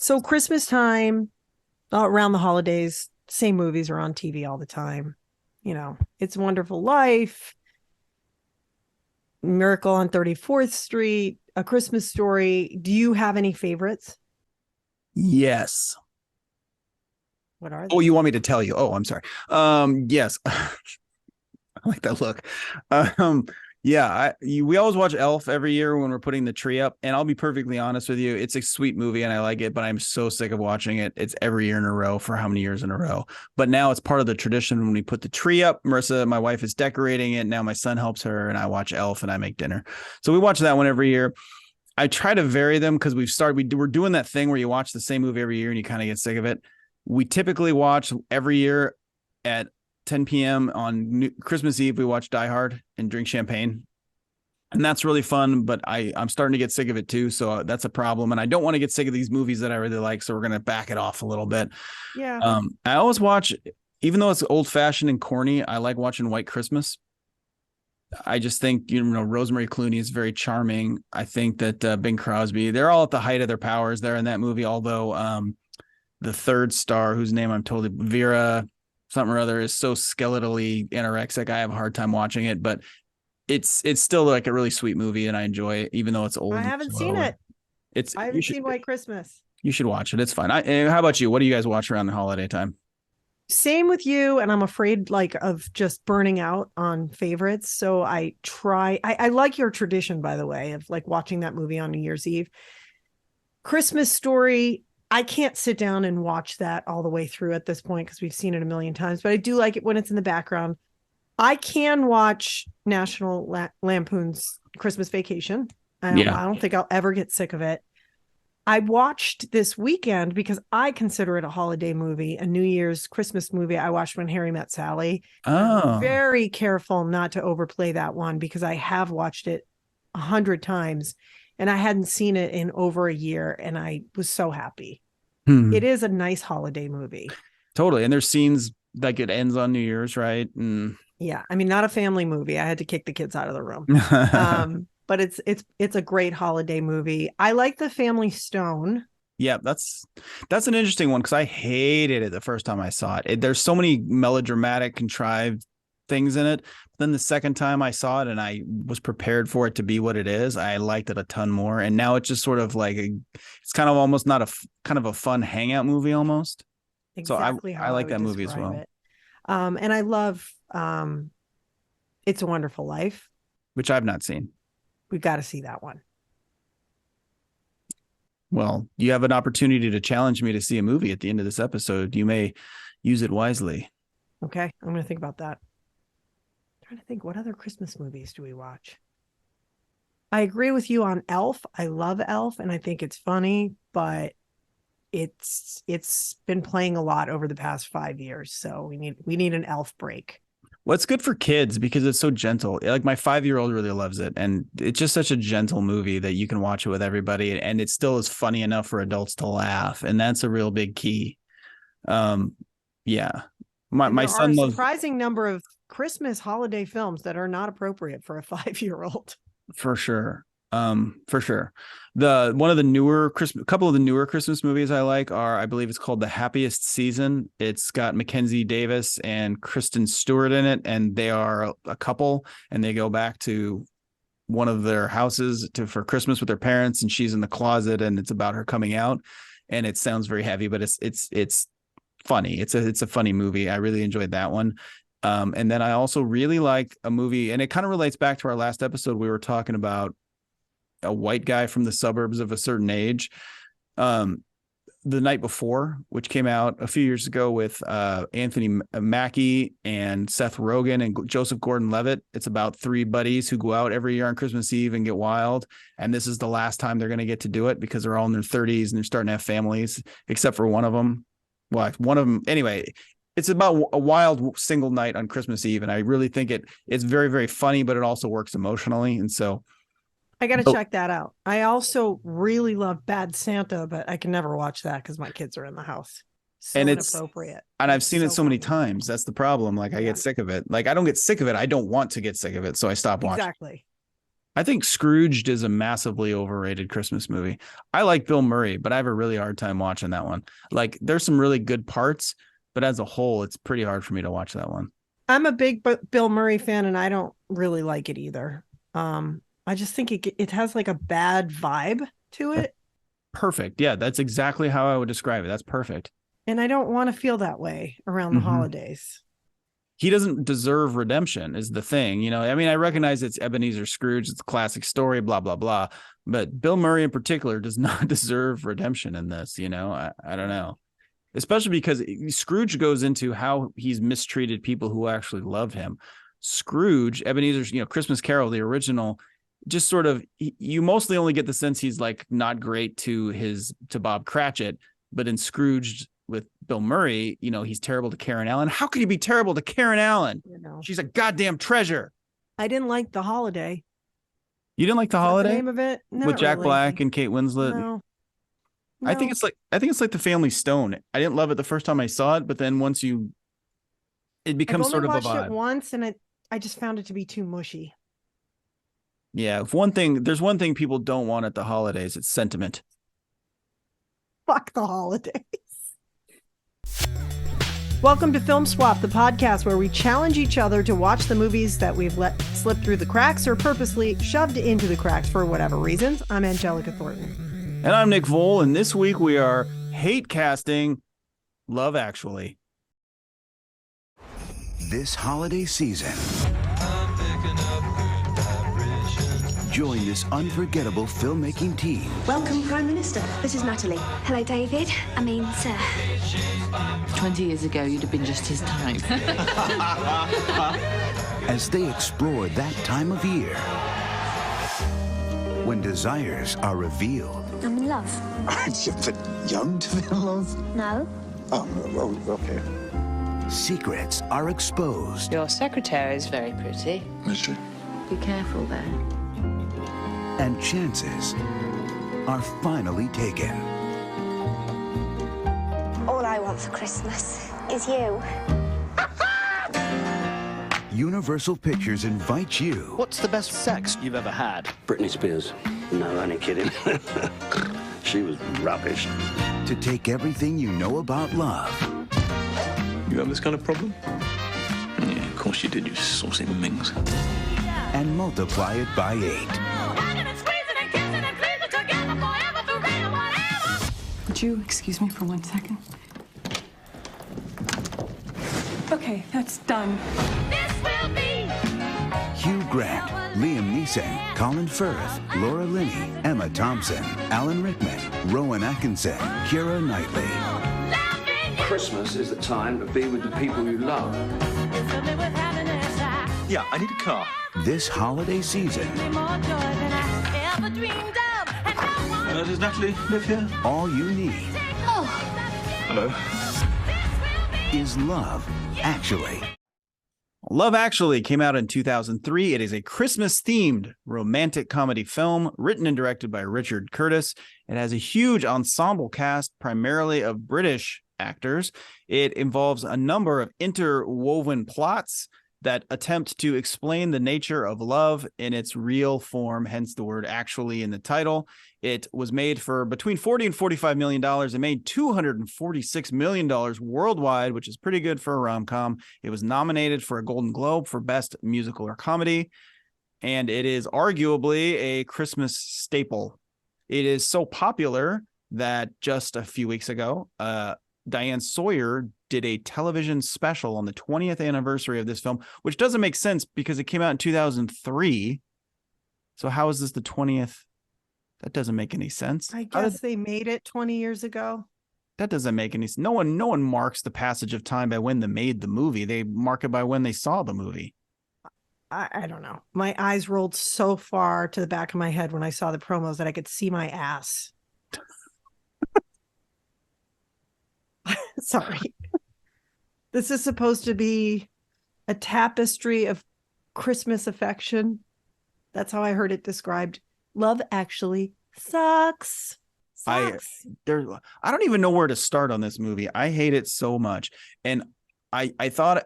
So Christmas time, around the holidays, same movies are on TV all the time. It's a Wonderful Life, Miracle on 34th Street, A Christmas Story. Do you have any favorites? Yes. What are Oh, they? you want me to tell you? Oh, I'm sorry. Yes. I like that look. Um, yeah, we always watch Elf every year when we're putting the tree up, and I'll be perfectly honest with you, it's a sweet movie and I like it, but I'm so sick of watching it. It's every year in a row for how many years in a row. But now it's part of the tradition when we put the tree up. Marissa, my wife, is decorating it. Now my son helps her, and I watch Elf and I make dinner. So we watch that one every year. I try to vary them because we're doing that thing where you watch the same movie every year and you kind of get sick of it. We typically watch every year at 10 p.m. on Christmas Eve. We watch Die Hard and drink champagne. And that's really fun, but I'm starting to get sick of it too. So that's a problem. And I don't want to get sick of these movies that I really like. So we're going to back it off a little bit. Yeah. I always watch, even though it's old fashioned and corny, I like watching White Christmas. I just think, Rosemary Clooney is very charming. I think that Bing Crosby, they're all at the height of their powers there in that movie. Although the third star, whose name I'm totally Vera something or other, is so skeletally anorexic. I have a hard time watching it, but it's still like a really sweet movie, and I enjoy it, even though it's I old and haven't seen slow. it. It's I you haven't should seen White Christmas. you should watch it. It's fun. How about you? What do you guys watch around the holiday time? Same with you, and I'm afraid of just burning out on favorites. So I like your tradition, by the way, of like watching that movie on New Year's Eve. Christmas Story, I can't sit down and watch that all the way through at this point because we've seen it a million times, but I do like it when it's in the background. I can watch National Lampoon's Christmas Vacation. Yeah. I don't think I'll ever get sick of it. I watched this weekend because I consider it a holiday movie, a New Year's Christmas movie. I watched When Harry Met Sally. And I'm Oh. very careful not to overplay that one because I have watched it 100 times and I hadn't seen it in over a year. And I was so happy. It Hmm. is a nice holiday movie. Totally. And there's scenes like it ends on New Year's, right? And Yeah. I mean, not a family movie. I had to kick the kids out of the room. But it's a great holiday movie. I like The Family Stone. yeah, that's an interesting one because I hated it the first time I saw it. There's so many melodramatic, contrived things in it. Then the second time I saw it and I was prepared for it to be what it is, I liked it a ton more. And now it's just sort of like it's kind of almost not kind of a fun hangout movie almost. So Exactly I how I like would that movie as describe well, it. And I love It's a Wonderful Life. which I've not seen. We've got to see that one. Well, you have an opportunity to challenge me to see a movie at the end of this episode. You may use it wisely. Okay. I'm going to think about that. I'm trying to think, what other Christmas movies do we watch? I agree with you on Elf. I love Elf and I think it's funny, but it's been playing a lot over the past 5 years. So we need an Elf break. Well, it's good for kids because it's so gentle. Like my 5-year-old really loves it. And it's just such a gentle movie that you can watch it with everybody. And it still is funny enough for adults to laugh. And that's a real big key. Um, yeah. My, And my there are a son loves surprising number of Christmas holiday films that are not appropriate for a 5-year-old. for sure. For sure. One of the newer Christmas, couple of the newer Christmas movies I like are, I believe it's called The Happiest Season. It's got Mackenzie Davis and Kristen Stewart in it, and they are a couple, and they go back to one of their houses for Christmas with their parents, and she's in the closet, and it's about her coming out, and it sounds very heavy, but it's funny. It's a funny movie. I really enjoyed that one. And then I also really like a movie, and it kind of relates back to our last episode. We were talking about a white guy from the suburbs of a certain age. Um, the Night Before, which came out a few years ago with Anthony Mackie and Seth Rogen and Joseph Gordon-Levitt. It's about three buddies who go out every year on Christmas Eve and get wild. And this is the last time they're going to get to do it because they're all in their 30s and they're starting to have families, except for one of them. Well, one of them, anyway. It's about a wild single night on Christmas Eve, and I really think it's very, very funny, but it also works emotionally. And so, I got to oh, check that out. I also really love Bad Santa, but I can never watch that because my kids are in the house. and So it's inappropriate, and but I've it's seen it so so many funny. times. That's the problem. Like I Yeah, get sick of it. Like I don't get sick of it. I don't want to get sick of it, so I stop watching. exactly. I think Scrooged is a massively overrated Christmas movie. I like Bill Murray, but I have a really hard time watching that one. Like, there's some really good parts, but as a whole, it's pretty hard for me to watch that one. I'm a big Bill Murray fan, and I don't really like it either. I just think it has like a bad vibe to it. Perfect. Yeah, that's exactly how I would describe it. That's perfect. And I don't want to feel that way around the holidays. He doesn't deserve redemption is the thing. You know, I mean, I recognize it's Ebenezer Scrooge. It's a classic story, blah, blah, blah. But Bill Murray in particular does not deserve redemption in this. You know, I don't know. Especially because Scrooge goes into how he's mistreated people who actually love him. Scrooge, Ebenezer's, Christmas Carol, the original, just sort of, you mostly only get the sense he's like not great to Bob Cratchit, but in Scrooge with Bill Murray, he's terrible to Karen Allen. How could he be terrible to Karen Allen? She's a goddamn treasure. I didn't like The Holiday. You didn't like The Holiday? The name of it? Not with Jack really. Black and Kate Winslet? No. I think it's like The Family Stone. I didn't love it the first time I saw it, but then once it becomes sort of a vibe. I've only watched it once, and I just found it to be too mushy. Yeah, there's one thing people don't want at the holidays, it's sentiment. Fuck the holidays. Welcome to Film Swap, the podcast where we challenge each other to watch the movies that we've let slip through the cracks or purposely shoved into the cracks for whatever reasons. I'm Angelica Thornton. And I'm Nick Voll, and this week we are hate casting Love Actually. This holiday season, join this unforgettable filmmaking team. Welcome, Prime Minister. This is Natalie. Hello, David. I mean, sir. 20 years ago, you'd have been just his type. As they explore that time of year when desires are revealed. I'm in love. Aren't you a bit young to be in love? No. Oh, okay. Secrets are exposed. Your secretary is very pretty. Is she? Be careful there. And chances are finally taken. All I want for Christmas is you. Universal Pictures invites you What's the best sex you've ever had? Britney Spears. No, I ain't kidding. She was rubbish. to take everything you know about love. You have this kind of problem? Yeah, of course you did, you saucy minx. And multiply it by 8. Would you excuse me for 1 second? Okay, that's done. This will be Hugh Grant, Liam Neeson, Colin Firth, Laura Linney, Emma Thompson, Alan Rickman, Rowan Atkinson, Keira Knightley. Christmas is the time to be with the people you love. Yeah, I need a car. This holiday season, Does Natalie live here? all you need Hello. is love, actually. Love Actually came out in 2003. It is a Christmas-themed romantic comedy film written and directed by Richard Curtis. It has a huge ensemble cast, primarily of British actors. It involves a number of interwoven plots that attempt to explain the nature of love in its real form, hence the word actually in the title. It was made for between $40 and $45 million. It made $246 million worldwide, which is pretty good for a rom-com. It was nominated for a Golden Globe for Best Musical or Comedy, and it is arguably a Christmas staple. It is so popular that just a few weeks ago, Diane Sawyer did a television special on the 20th anniversary of this film, which doesn't make sense because it came out in 2003. So how is this the 20th? That doesn't make any sense. I guess they made it 20 years ago. That doesn't make any sense. No one marks the passage of time by when they made the movie. They mark it by when they saw the movie. I don't know. My eyes rolled so far to the back of my head when I saw the promos that I could see my ass. Sorry. This is supposed to be a tapestry of Christmas affection. That's how I heard it described. Love Actually sucks. I don't even know where to start on this movie. I hate it so much. And I thought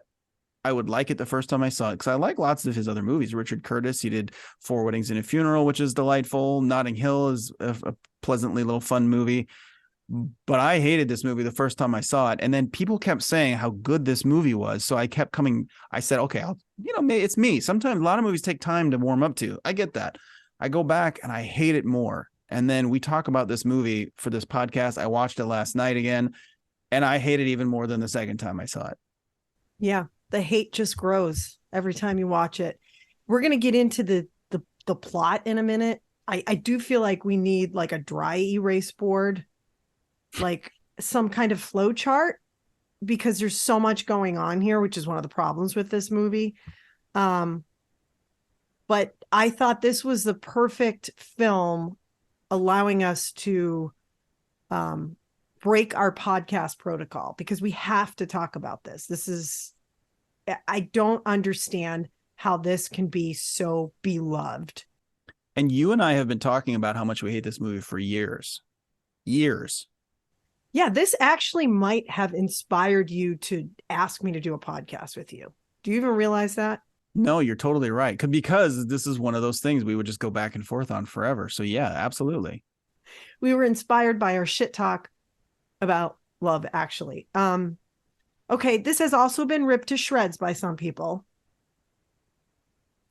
I would like it the first time I saw it, because I like lots of his other movies. Richard Curtis, he did Four Weddings and a Funeral, which is delightful. Notting Hill is a pleasantly little fun movie. But I hated this movie the first time I saw it. And then people kept saying how good this movie was. So I kept coming. I said, okay, it's me. Sometimes a lot of movies take time to warm up to. I get that. I go back and I hate it more. And then we talk about this movie for this podcast. I watched it last night again, and I hate it even more than the second time I saw it. Yeah. The hate just grows every time you watch it. We're going to get into the plot in a minute. I do feel like we need like a dry erase board, like some kind of flow chart, because there's so much going on here, which is one of the problems with this movie. But I thought this was the perfect film, allowing us to break our podcast protocol, because we have to talk about this. I don't understand how this can be so beloved. And you and I have been talking about how much we hate this movie for years. Yeah, this actually might have inspired you to ask me to do a podcast with you. Do you even realize that? No, you're totally right. Because this is one of those things we would just go back and forth on forever. So yeah, absolutely. We were inspired by our shit talk about Love Actually. Okay, this has also been ripped to shreds by some people.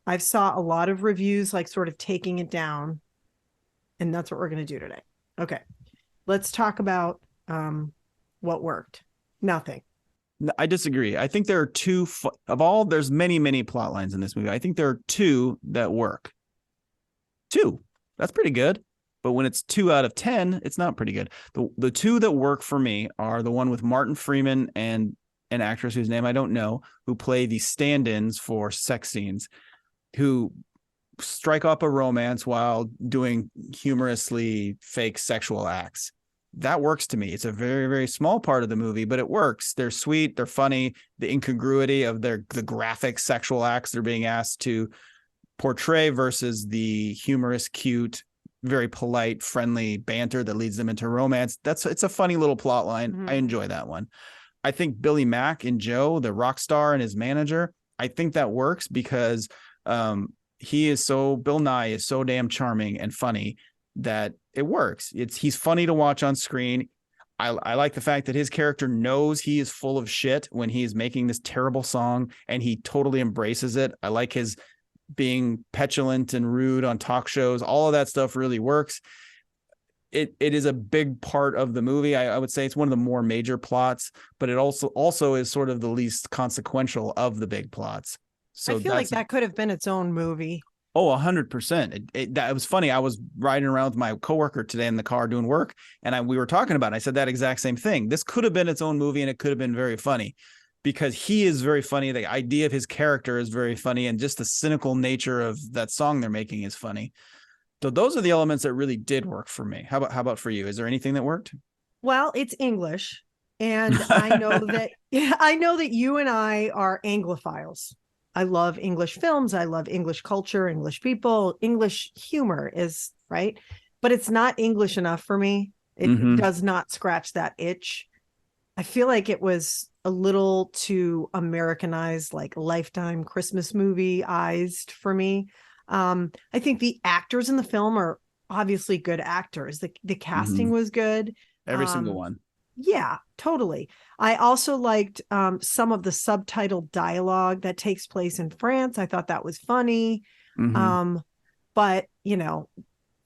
I've saw a lot of reviews like sort of taking it down, and that's what we're going to do today. Okay, let's talk about what worked. Nothing. I disagree. I think there are two there's many plot lines in this movie. I think there are two that work. Two. That's pretty good. But when it's 2 out of 10, it's not pretty good. The two that work for me are the one with Martin Freeman and an actress whose name I don't know, who play the stand-ins for sex scenes, who strike up a romance while doing humorously fake sexual acts. That works to me. It's a very, very small part of the movie, but it works. They're sweet. They're funny. The incongruity of the graphic sexual acts they're being asked to portray versus the humorous, cute, very polite, friendly banter that leads them into romance. It's a funny little plot line. Mm-hmm. I enjoy that one. I think Billy Mack and Joe, the rock star, and his manager, I think that works because Bill Nye is so damn charming and funny that it works. He's funny to watch on screen. I like the fact that his character knows he is full of shit when he is making this terrible song, and he totally embraces it. I like his being petulant and rude on talk shows. All of that stuff really works. It is a big part of the movie. I would say it's one of the more major plots, but it also is sort of the least consequential of the big plots. So I feel like that could have been its own movie. Oh, 100%. That was funny. I was riding around with my coworker today in the car doing work, and we were talking about it. I said that exact same thing. This could have been its own movie, and it could have been very funny because he is very funny. The idea of his character is very funny, and just the cynical nature of that song they're making is funny. So those are the elements that really did work for me. How about for you? Is there anything that worked? Well, it's English, and I know that you and I are Anglophiles. I love English films. I love English culture, English people, English humor is right, but it's not English enough for me. It does not scratch that itch. I feel like it was a little too Americanized, like Lifetime Christmas movie-ized for me. I think the actors in the film are obviously good actors. The casting was good. Every single one. Yeah, totally. I also liked some of the subtitled dialogue that takes place in France. I thought that was funny. But,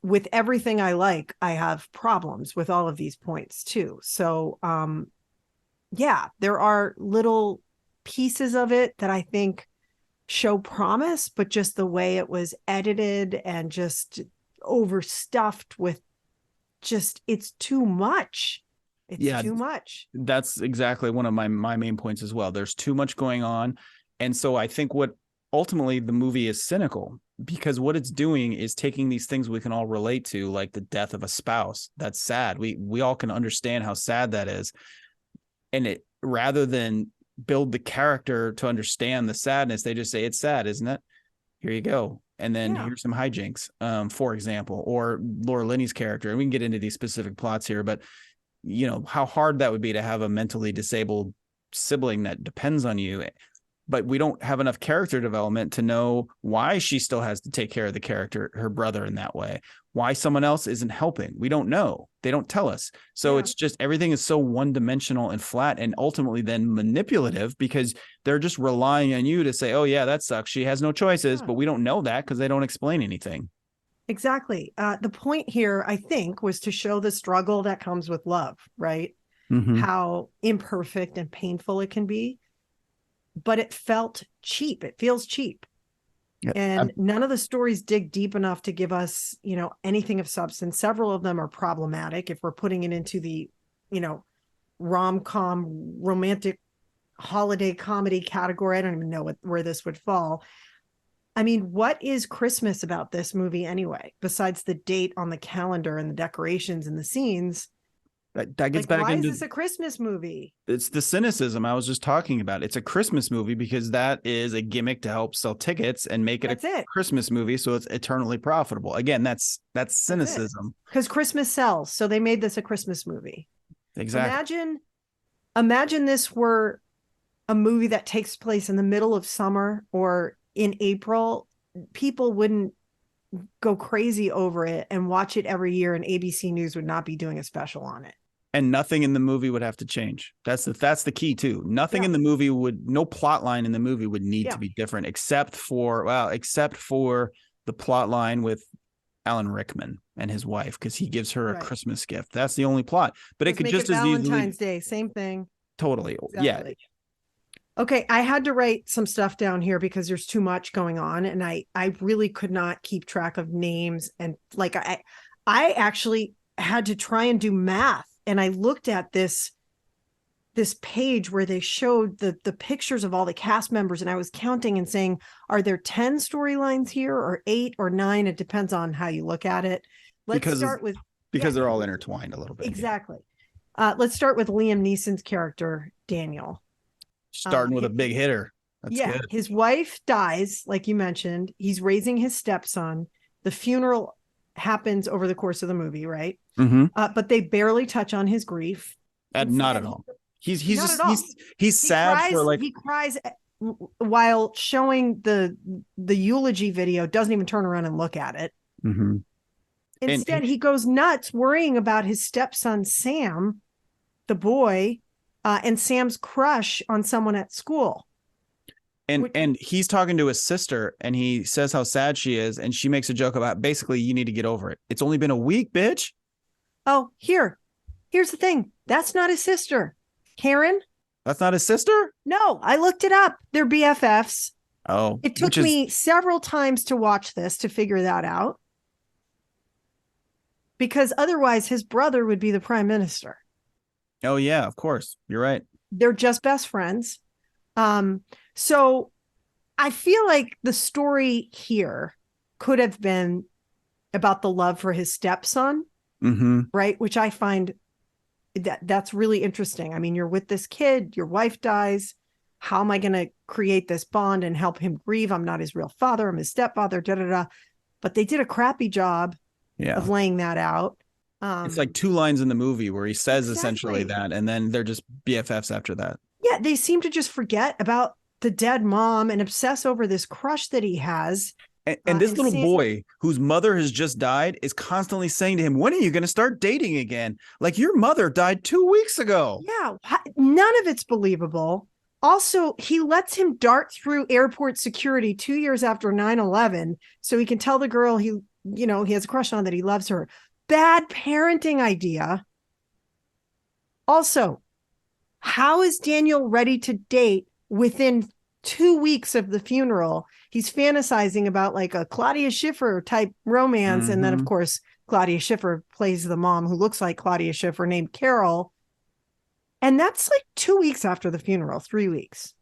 with everything I like, I have problems with all of these points too. So, yeah, there are little pieces of it that I think show promise, but just the way it was edited and just overstuffed with it's too much. It's too much. That's exactly one of my main points as well. There's too much going on. And so I think what ultimately the movie is cynical, because what it's doing is taking these things we can all relate to, like the death of a spouse. That's sad. We all can understand how sad that is. And it, rather than build the character to understand the sadness, they just say, it's sad, isn't it? Here you go. And then here's some hijinks, for example, or Laura Linney's character. And we can get into these specific plots here, but how hard that would be to have a mentally disabled sibling that depends on you. but we don't have enough character development to know why she still has to take care of her brother in that way. Why someone else isn't helping. We don't know. They don't tell us. So it's just everything is so one-dimensional and flat and ultimately then manipulative because they're just relying on you to say, oh, yeah, that sucks. She has no choices. But we don't know that because they don't explain anything. Exactly. The point here, I think, was to show the struggle that comes with love, right? Mm-hmm. How imperfect and painful it can be. But it felt cheap. It feels cheap. Yeah. And none of the stories dig deep enough to give us, anything of substance. Several of them are problematic if we're putting it into the, rom-com, romantic holiday comedy category. I don't even know where this would fall. I mean, what is Christmas about this movie anyway, besides the date on the calendar and the decorations and the scenes? That gets back why into, is this a Christmas movie? It's the cynicism I was just talking about. It's a Christmas movie because that is a gimmick to help sell tickets and make it Christmas movie so it's eternally profitable. Again, that's cynicism. Because Christmas sells, so they made this a Christmas movie. Exactly. Imagine this were a movie that takes place in the middle of summer or in April. People wouldn't go crazy over it and watch it every year, and ABC News would not be doing a special on it. And nothing in the movie would have to change. That's the key too. Nothing in the movie no plot line in the movie would need to be different, except for the plot line with Alan Rickman and his wife, because he gives her a Christmas gift. That's the only plot. But it could just as easily Valentine's Day, same thing. Totally. Exactly. Yeah. Okay, I had to write some stuff down here because there's too much going on, and I really could not keep track of names, and I actually had to try and do math. And I looked at this page where they showed the pictures of all the cast members, and I was counting and saying, are there 10 storylines here or 8 or 9? It depends on how you look at it. Let's start with they're all intertwined a little bit. Exactly. Let's start with Liam Neeson's character, Daniel. Starting with a big hitter. That's good. His wife dies, like you mentioned. He's raising his stepson. The funeral happens over the course of the movie, right? Mm-hmm. But they barely touch on his grief. Not at all. He's sad he cries while showing the eulogy video. Doesn't even turn around and look at it. Mm-hmm. Instead, he goes nuts worrying about his stepson Sam, the boy, and Sam's crush on someone at school. And he's talking to his sister, and he says how sad she is, and she makes a joke about basically you need to get over it. It's only been a week, bitch. Oh, here's the thing. That's not his sister. Karen? That's not his sister? No, I looked it up. They're BFFs. Oh. It took me several times to watch this to figure that out. Because otherwise his brother would be the prime minister. Oh, yeah, of course. You're right. They're just best friends. So I feel like the story here could have been about the love for his stepson, right? Which I find that's really interesting. I mean, you're with this kid, your wife dies. How am I going to create this bond and help him grieve? I'm not his real father. I'm his stepfather, But they did a crappy job of laying that out. It's like 2 lines in the movie where he says essentially that, and then they're just BFFs after that. Yeah, they seem to just forget about the dead mom and obsess over this crush that he has. And this little boy whose mother has just died is constantly saying to him, when are you going to start dating again? Like, your mother died 2 weeks ago. Yeah, none of it's believable. Also, he lets him dart through airport security 2 years after 9/11 so he can tell the girl he has a crush on that he loves her. Bad parenting idea. Also, how is Daniel ready to date within 2 weeks of the funeral? He's fantasizing about like a Claudia Schiffer type romance. And then, of course, Claudia Schiffer plays the mom who looks like Claudia Schiffer named Carol. And that's like 2 weeks after the funeral, 3 weeks.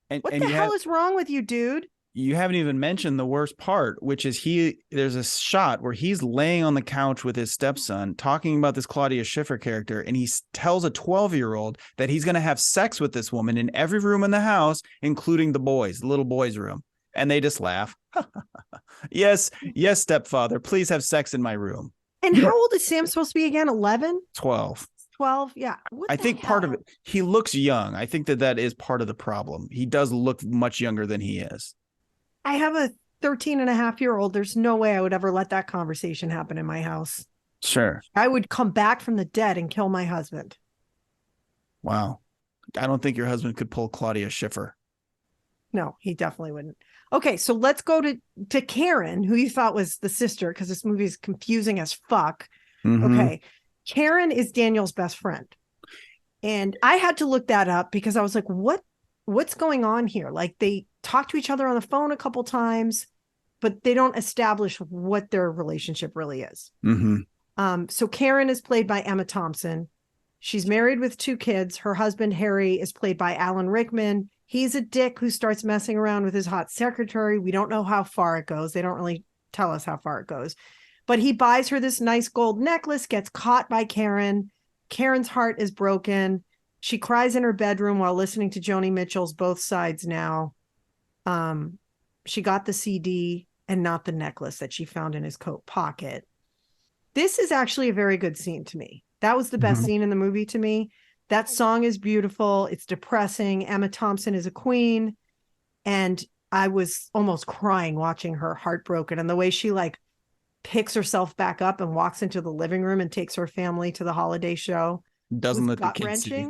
What the hell is wrong with you, dude? You haven't even mentioned the worst part, which is there's a shot where he's laying on the couch with his stepson talking about this Claudia Schiffer character. And he tells a 12-year-old that he's going to have sex with this woman in every room in the house, including the little boy's room. And they just laugh. Yes, stepfather, please have sex in my room. And how old is Sam supposed to be again? 11? 12. 12. Yeah. I think part of it, he looks young. I think that is part of the problem. He does look much younger than he is. I have a 13-and-a-half-year-old. There's no way I would ever let that conversation happen in my house. Sure. I would come back from the dead and kill my husband. Wow. I don't think your husband could pull Claudia Schiffer. No, he definitely wouldn't. Okay, so let's go to Karen, who you thought was the sister, because this movie is confusing as fuck. Mm-hmm. Okay. Karen is Daniel's best friend. And I had to look that up because I was like, what's going on here? Like, they talk to each other on the phone a couple times, but they don't establish what their relationship really is. Mm-hmm. So Karen is played by Emma Thompson. She's married with 2 kids. Her husband, Harry, is played by Alan Rickman. He's a dick who starts messing around with his hot secretary. We don't know how far it goes. They don't really tell us how far it goes. But he buys her this nice gold necklace, gets caught by Karen. Karen's heart is broken. She cries in her bedroom while listening to Joni Mitchell's Both Sides Now. She got the CD and not the necklace that she found in his coat pocket. This is actually a very good scene to me. That was the best scene in the movie to me. That song is beautiful. It's depressing. Emma Thompson is a queen. And I was almost crying watching her heartbroken. And the way she like picks herself back up and walks into the living room and takes her family to the holiday show. Doesn't let the kids see.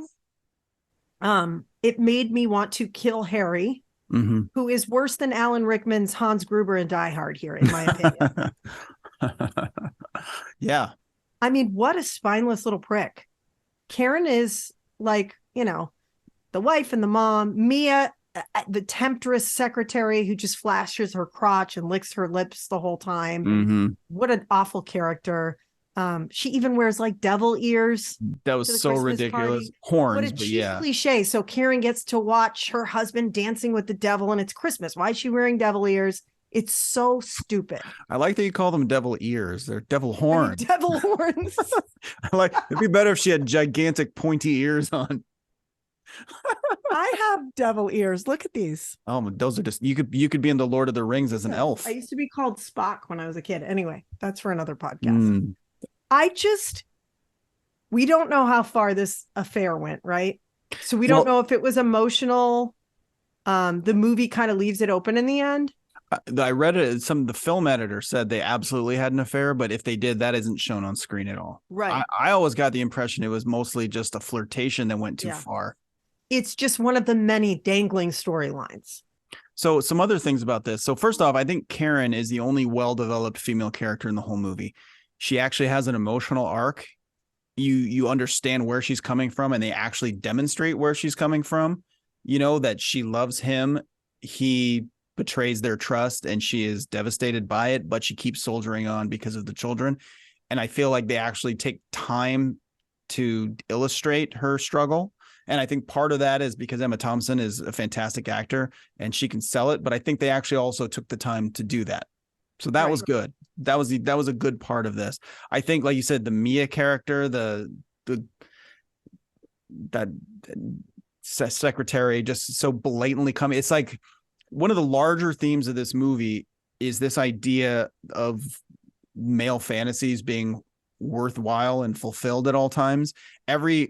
It made me want to kill Harry, who is worse than Alan Rickman's Hans Gruber in Die Hard here, in my opinion. Yeah. I mean, what a spineless little prick. Karen is like, you know, the wife and the mom. Mia, the temptress secretary who just flashes her crotch and licks her lips the whole time. What an awful character. She even wears like devil ears. That was so Christmas ridiculous. party. Horns, What a but cheap yeah. cliche. So Karen gets to watch her husband dancing with the devil and it's Christmas. Why is she wearing devil ears? It's so stupid. I like that you call them devil ears. They're devil horns. Devil horns. I like, it'd be better if she had gigantic pointy ears on. I have devil ears. Look at these. Oh, those are just, you could be in the Lord of the Rings as an elf. I used to be called Spock when I was a kid. Anyway, that's for another podcast. We don't know how far this affair went, right? So we don't know if it was emotional. The movie kind of leaves it open in the end. I read it. The film editor said they absolutely had an affair, but if they did, that isn't shown on screen at all. Right. I always got the impression it was mostly just a flirtation that went too far. It's just one of the many dangling storylines. So some other things about this. So first off, I think Karen is the only well-developed female character in the whole movie. She actually has an emotional arc. You understand where she's coming from, and they actually demonstrate where she's coming from. You know, that she loves him. He betrays their trust and she is devastated by it, but she keeps soldiering on because of the children. And I feel like they actually take time to illustrate her struggle. And I think part of that is because Emma Thompson is a fantastic actor and she can sell it, but I think they actually also took the time to do that. So that was good. That was a good part of this. I think, like you said, the Mia character, that secretary, just so blatantly coming. It's like, one of the larger themes of this movie is this idea of male fantasies being worthwhile and fulfilled at all times.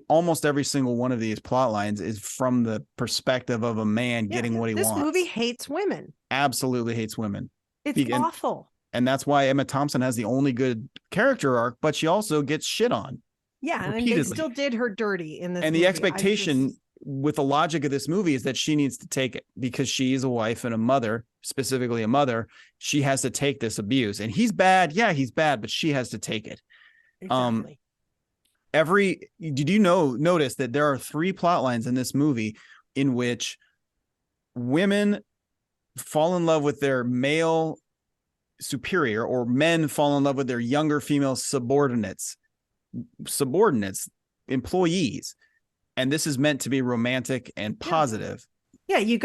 Almost every single one of these plot lines is from the perspective of a man getting what he wants. This movie hates women. Absolutely hates women. It's awful. And that's why Emma Thompson has the only good character arc, but she also gets shit on. Yeah, and they still did her dirty in this and movie. The expectation with the logic of this movie is that she needs to take it because she is a wife and a mother, specifically a mother. She has to take this abuse, and he's bad. Yeah, he's bad, but she has to take it. Exactly. Did you notice that there are 3 plot lines in this movie in which women fall in love with their male superior, or men fall in love with their younger female subordinates, employees. And this is meant to be romantic and positive. Yeah, you've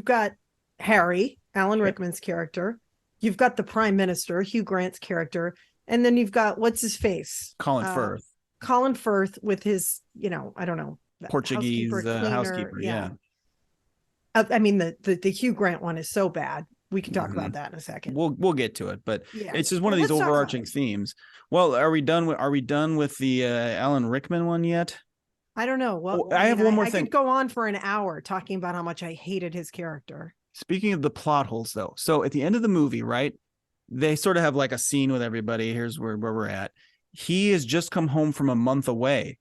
got Harry, Alan Rickman's character. You've got the Prime Minister, Hugh Grant's character. And then you've got, what's his face? Colin Firth. Colin Firth with his, I don't know. Portuguese housekeeper. Yeah. I mean, the Hugh Grant one is so bad. We can talk about that in a second. We'll get to it, but yeah, it's just one of these overarching themes. Well, are we done with the Alan Rickman one yet? I don't know. Well, I have one more thing. I could go on for an hour talking about how much I hated his character. Speaking of the plot holes, though, so at the end of the movie, right, they sort of have like a scene with everybody. Here's where we're at. He has just come home from a month away.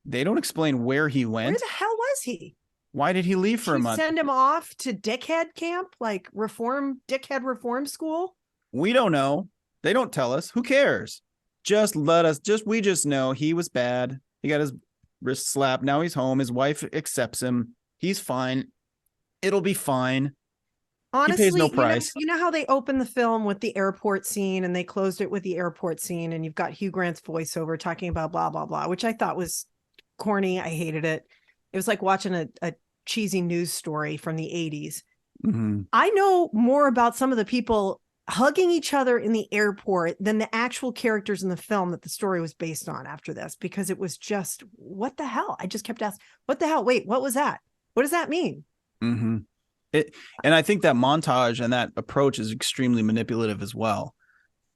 They don't explain where he went. Where the hell was he? Why did he leave for a month? Send him off to dickhead camp, like dickhead reform school? We don't know. They don't tell us. Who cares? We just know he was bad. He got his wrist slapped. Now he's home. His wife accepts him. He's fine. It'll be fine. Honestly, he pays no price. You know how they opened the film with the airport scene and they closed it with the airport scene, and you've got Hugh Grant's voiceover talking about blah, blah, blah, which I thought was corny. I hated it. It was like watching a cheesy news story from the 80s. Mm-hmm. I know more about some of the people hugging each other in the airport than the actual characters in the film that the story was based on after this, because it was just, what the hell? I just kept asking, what the hell? Wait, what was that? What does that mean? Mm-hmm. And I think that montage and that approach is extremely manipulative as well.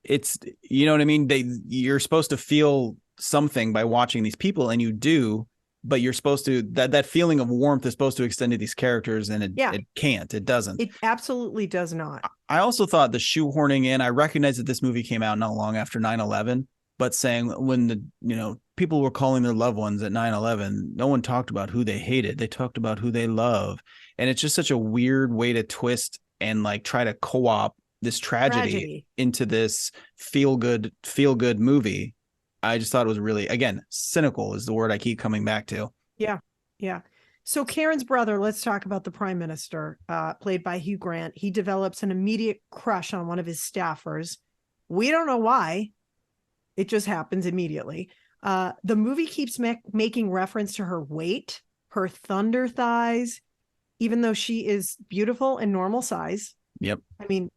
It's, you know what I mean? You're supposed to feel something by watching these people, and you do, but you're supposed to, that feeling of warmth is supposed to extend to these characters, and it can't. It doesn't. It absolutely does not. I also thought the shoehorning in, I recognize that this movie came out not long after 9/11, but saying when people were calling their loved ones at 9/11, no one talked about who they hated. They talked about who they love. And it's just such a weird way to twist and like try to co-op this tragedy into this feel good movie. I just thought it was really, again, cynical is the word I keep coming back to. Yeah. Yeah. So Karen's brother, let's talk about the prime minister, played by Hugh Grant. He develops an immediate crush on one of his staffers. We don't know why. It just happens immediately. The movie keeps making reference to her weight, her thunder thighs, even though she is beautiful and normal size. Yep. I mean,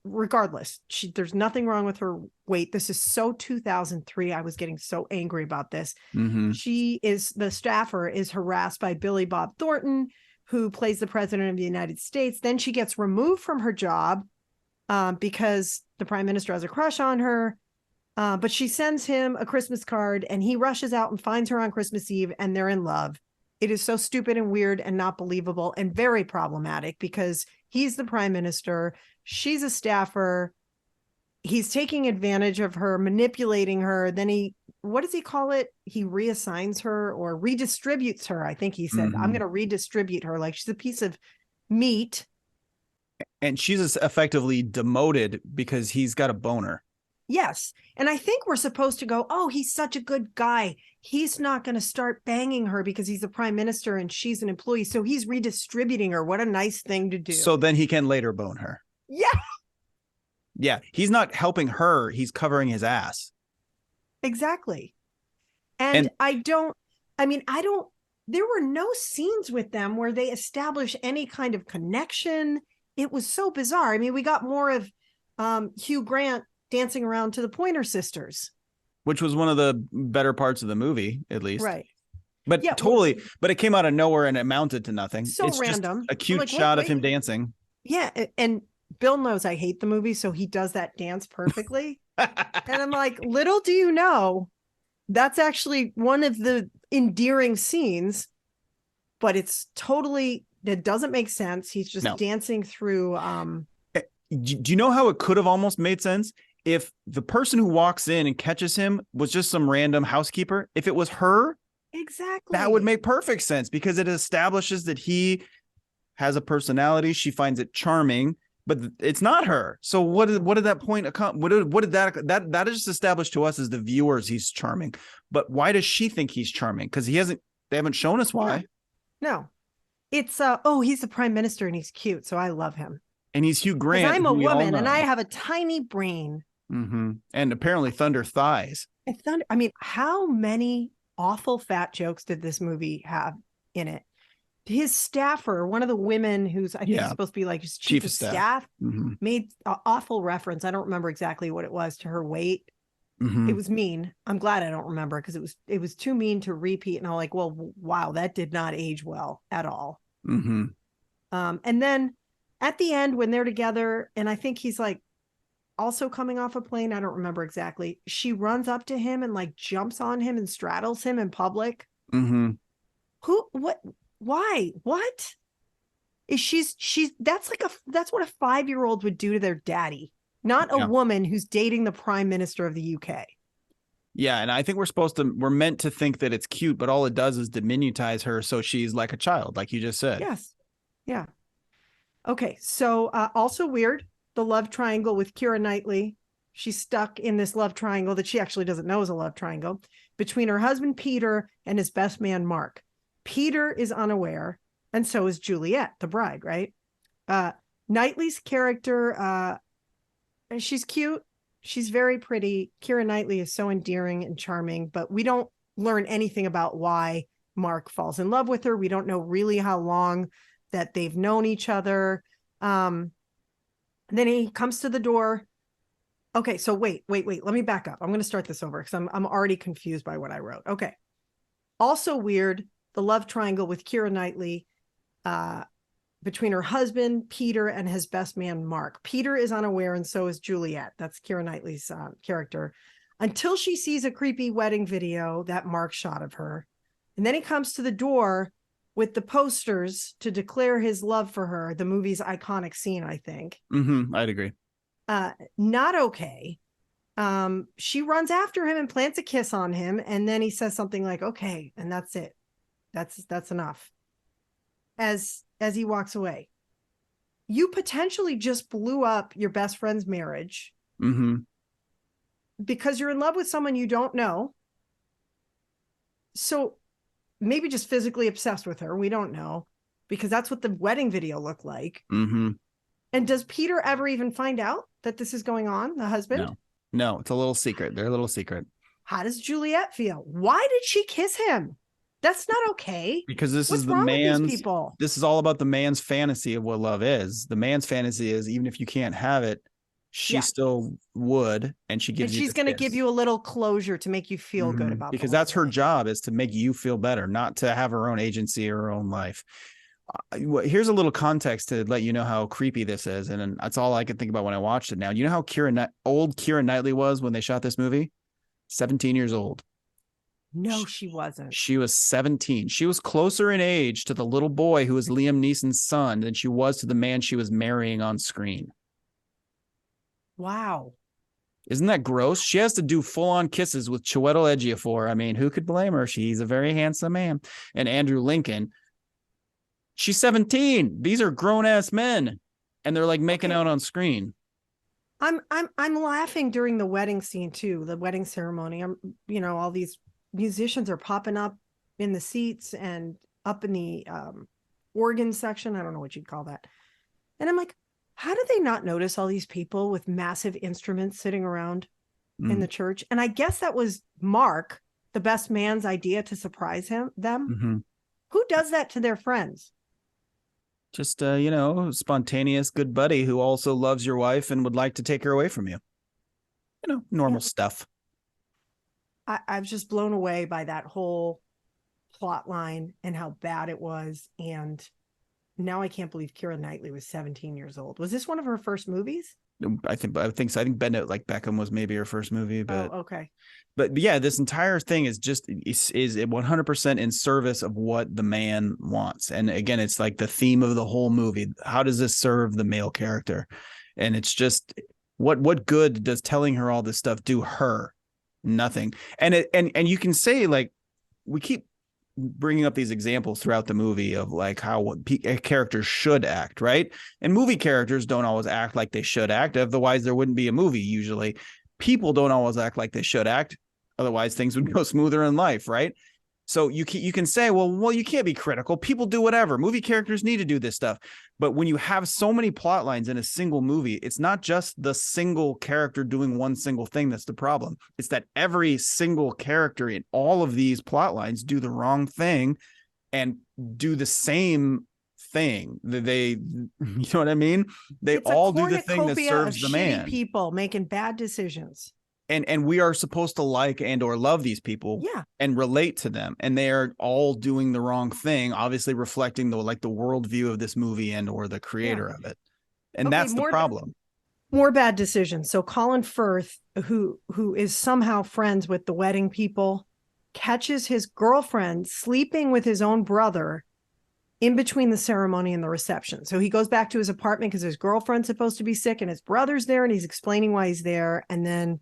regardless, there's nothing wrong with her weight. This is so 2003. I was getting so angry about this. Mm-hmm. The staffer is harassed by Billy Bob Thornton, who plays the president of the United States. Then she gets removed from her job because the prime minister has a crush on her. But she sends him a Christmas card, and he rushes out and finds her on Christmas Eve, and they're in love. It is so stupid and weird and not believable and very problematic, because he's the prime minister. She's a staffer. He's taking advantage of her, manipulating her. Then what does he call it? He reassigns her or redistributes her. I think he said, I'm going to redistribute her like she's a piece of meat. And she's effectively demoted because he's got a boner. Yes. And I think we're supposed to go, oh, he's such a good guy. He's not going to start banging her because he's the prime minister and she's an employee. So he's redistributing her. What a nice thing to do. So then he can later bone her. Yeah. Yeah. He's not helping her. He's covering his ass. Exactly. And there were no scenes with them where they establish any kind of connection. It was so bizarre. I mean, we got more of Hugh Grant dancing around to the Pointer Sisters, which was one of the better parts of the movie, at least. Right. But totally, but it came out of nowhere and it amounted to nothing. So it's random. Just a cute shot of him dancing. Yeah. And Bill knows I hate the movie, so he does that dance perfectly. And I'm like, little do you know, that's actually one of the endearing scenes, but it doesn't make sense. He's just dancing through. Do you know how it could have almost made sense? If the person who walks in and catches him was just some random housekeeper, if it was her, exactly, that would make perfect sense, because it establishes that he has a personality. She finds it charming, but it's not her. So what did that point accomplish? What did that is just established to us as the viewers he's charming. But why does she think he's charming? Because they haven't shown us why. No. It's he's the prime minister and he's cute, so I love him. And he's Hugh Grant. I'm a woman and I have a tiny brain. Mm-hmm. And apparently thunder thighs. I mean, how many awful fat jokes did this movie have in it? His staffer, one of the women who's I think supposed to be like his chief of staff, made an awful reference. I don't remember exactly what it was to her weight. Mm-hmm. It was mean. I'm glad I don't remember, because it was too mean to repeat. And I'm like, well, wow, that did not age well at all. Mm-hmm. And then at the end when they're together, and I think he's like also coming off a plane. I don't remember exactly. She runs up to him and like jumps on him and straddles him in public. Mm-hmm. Who, what, why, what is that's what a 5-year-old would do to their daddy, not a woman who's dating the prime minister of the UK. Yeah. And I think we're meant to think that it's cute, but all it does is diminutize her. So she's like a child, like you just said. Yes. Yeah. Okay. So also weird, the love triangle with Keira Knightley. She's stuck in this love triangle that she actually doesn't know is a love triangle between her husband, Peter, and his best man, Mark. Peter is unaware, and so is Juliet, the bride, right? Knightley's character, she's cute. She's very pretty. Keira Knightley is so endearing and charming, but we don't learn anything about why Mark falls in love with her. We don't know really how long that they've known each other. Then he comes to the door. Okay, so wait. Let me back up. I'm going to start this over because I'm already confused by what I wrote. Okay. Also weird, the love triangle with Keira Knightley between her husband, Peter, and his best man, Mark. Peter is unaware, and so is Juliet. That's Keira Knightley's character. Until she sees a creepy wedding video that Mark shot of her. And then he comes to the door with the posters to declare his love for her, the movie's iconic scene, I think. Mm-hmm. I'd agree. Not okay. She runs after him and plants a kiss on him, and then he says something like, okay, and that's it. That's enough. As he walks away. You potentially just blew up your best friend's marriage because you're in love with someone you don't know. So maybe just physically obsessed with her. We don't know, because that's what the wedding video looked like. Mm-hmm. And does Peter ever even find out that this is going on, the husband? No, it's a little secret. They're a little secret. How does Juliet feel? Why did she kiss him? That's not okay. Because this What's is the wrong man's with these people? This is all about the man's fantasy of what love is. The man's fantasy is, even if you can't have it, she still would, and she gives you. She's going to give you a little closure to make you feel good about. Because that's her job, is to make you feel better, not to have her own agency or her own life. Here's a little context to let you know how creepy this is, and that's all I could think about when I watched it. Now, you know how old Keira Knightley was when they shot this movie? 17 years old. No, she wasn't. She was 17. She was closer in age to the little boy who was Liam Neeson's son than she was to the man she was marrying on screen. Wow. Isn't that gross? She has to do full-on kisses with Chiwetel Ejiofor. I mean, who could blame her? She's a very handsome man. And Andrew Lincoln. She's 17. These are grown-ass men. And they're like making out on screen. I'm laughing during the wedding scene too, the wedding ceremony. All these musicians are popping up in the seats and up in the organ section. I don't know what you'd call that. And I'm like, how do they not notice all these people with massive instruments sitting around in the church? And I guess that was Mark, the best man's idea to surprise them. Mm-hmm. Who does that to their friends? Just, spontaneous good buddy who also loves your wife and would like to take her away from you. Normal stuff. I was just blown away by that whole plot line and how bad it was. And now I can't believe Keira Knightley was 17 years old. Was this one of her first movies? I think so. I think Bend Like Beckham was maybe her first movie, but okay. But yeah, this entire thing is 100% in service of what the man wants. And again, it's like the theme of the whole movie. How does this serve the male character? And it's just what good does telling her all this stuff do her? Nothing. And you can say, like, we keep bringing up these examples throughout the movie of like how characters should act, right? And movie characters don't always act like they should act, otherwise there wouldn't be a movie. Usually people don't always act like they should act, otherwise things would go smoother in life, right? So you can say, well, you can't be critical. People do whatever. Movie characters need to do this stuff. But when you have so many plot lines in a single movie, it's not just the single character doing one single thing that's the problem. It's that every single character in all of these plot lines do the wrong thing and do the same thing. They, you know what I mean? They all do the thing that serves the man. People making bad decisions. And we are supposed to like and or love these people, and relate to them, and they are all doing the wrong thing, obviously reflecting the worldview of this movie and or the creator of it. And Okay, that's the problem. More bad decisions. So Colin Firth, who is somehow friends with the wedding people, catches his girlfriend sleeping with his own brother in between the ceremony and the reception. So he goes back to his apartment because his girlfriend's supposed to be sick and his brother's there, and he's explaining why he's there. And then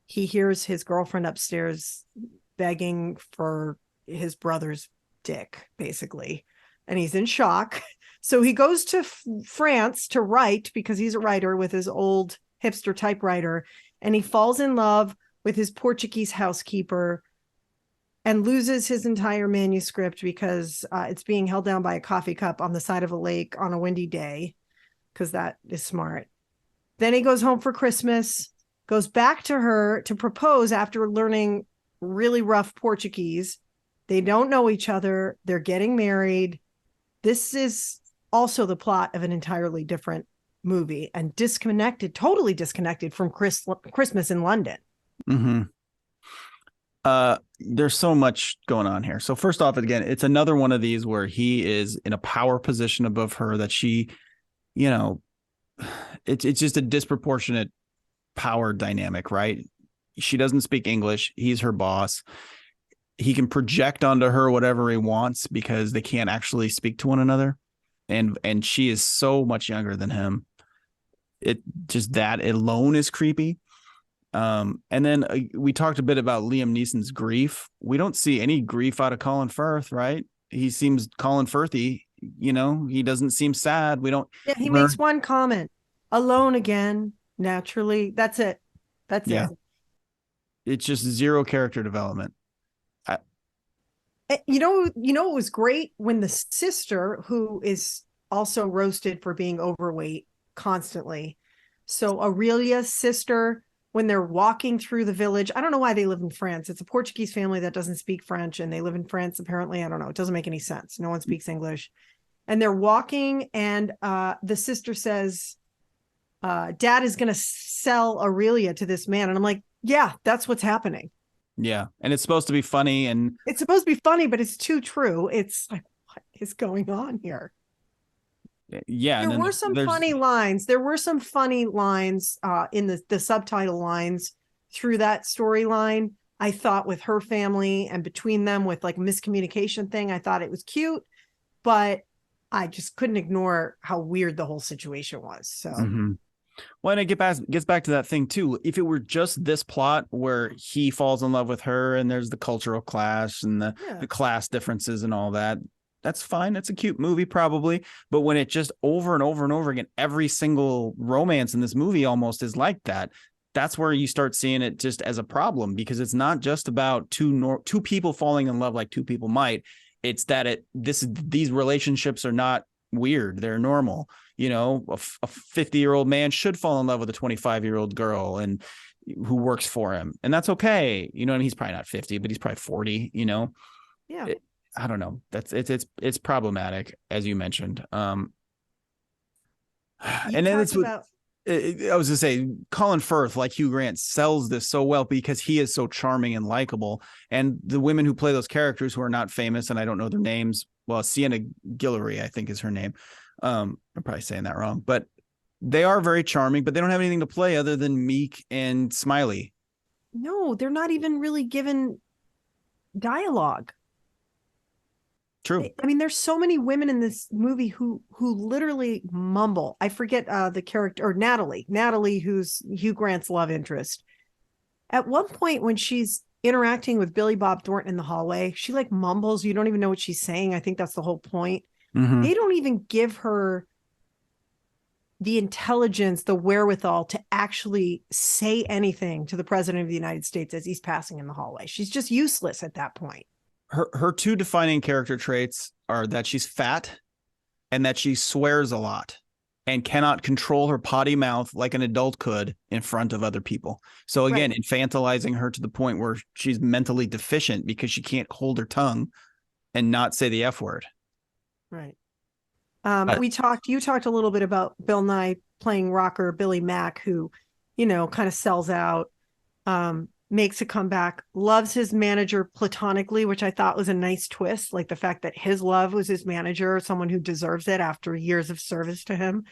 he hears his girlfriend upstairs begging for his brother's dick, basically. And he's in shock. So he goes to France to write, because he's a writer, with his old hipster typewriter. And he falls in love with his Portuguese housekeeper and loses his entire manuscript because it's being held down by a coffee cup on the side of a lake on a windy day, because that is smart. Then he goes home for Christmas, goes back to her to propose after learning really rough Portuguese. They don't know each other. They're getting married. This is also the plot of an entirely different movie and totally disconnected from Christmas in London. Mm-hmm. There's so much going on here. So first off, again, it's another one of these where he is in a power position above her that she, it's just a disproportionate power dynamic, right? She doesn't speak English. He's her boss. He can project onto her whatever he wants because they can't actually speak to one another. And she is so much younger than him. It just, that alone is creepy. And then we talked a bit about Liam Neeson's grief. We don't see any grief out of Colin Firth, right? He seems Colin Firthy, he doesn't seem sad. We don't. Yeah, he makes one comment: alone again, naturally. That's it. It. It's just zero character development. It was great when the sister, who is also roasted for being overweight constantly. So Aurelia's sister, when they're walking through the village, I don't know why they live in France. It's a Portuguese family that doesn't speak French, and they live in France, apparently. I don't know. It doesn't make any sense. No one speaks English. And they're walking, and the sister says, Dad is going to sell Aurelia to this man. And I'm like, yeah, that's what's happening. Yeah. And it's supposed to be funny. And it's supposed to be funny, but it's too true. It's like, what is going on here? Yeah. There were some funny lines. There were some funny lines in the subtitle lines through that storyline. I thought with her family and between them with like miscommunication thing, I thought it was cute, but I just couldn't ignore how weird the whole situation was. So. Mm-hmm. Well, and it gets back to that thing too. If it were just this plot where he falls in love with her and there's the cultural clash and the class differences and all that, that's fine. It's a cute movie probably. But when it just over and over and over again, every single romance in this movie almost is like that, that's where you start seeing it just as a problem, because it's not just about two people falling in love like two people might. It's that these relationships are not weird. They're normal. A 50-year-old man should fall in love with a 25-year-old girl and who works for him. And that's okay. And he's probably not 50, but he's probably 40, Yeah. I don't know. It's problematic, as you mentioned. And then I was going to say, Colin Firth, like Hugh Grant, sells this so well because he is so charming and likable. And the women who play those characters who are not famous, and I don't know their names. Well, Sienna Guillory, I think is her name. I'm probably saying that wrong, but they are very charming, but they don't have anything to play other than meek and smiley. No, they're not even really given dialogue. True. I mean, there's so many women in this movie who literally mumble. I forget the character, or Natalie, who's Hugh Grant's love interest. At one point when she's interacting with Billy Bob Thornton in the hallway, she like mumbles. You don't even know what she's saying. I think that's the whole point. Mm-hmm. They don't even give her the intelligence, the wherewithal to actually say anything to the president of the United States as he's passing in the hallway. She's just useless at that point. Her two defining character traits are that she's fat and that she swears a lot and cannot control her potty mouth like an adult could in front of other people. So again, infantilizing her to the point where she's mentally deficient because she can't hold her tongue and not say the F word. Right. You talked a little bit about Bill Nye playing rocker Billy Mack, who, kind of sells out. makes a comeback, loves his manager platonically, which I thought was a nice twist. Like the fact that his love was his manager, someone who deserves it after years of service to him.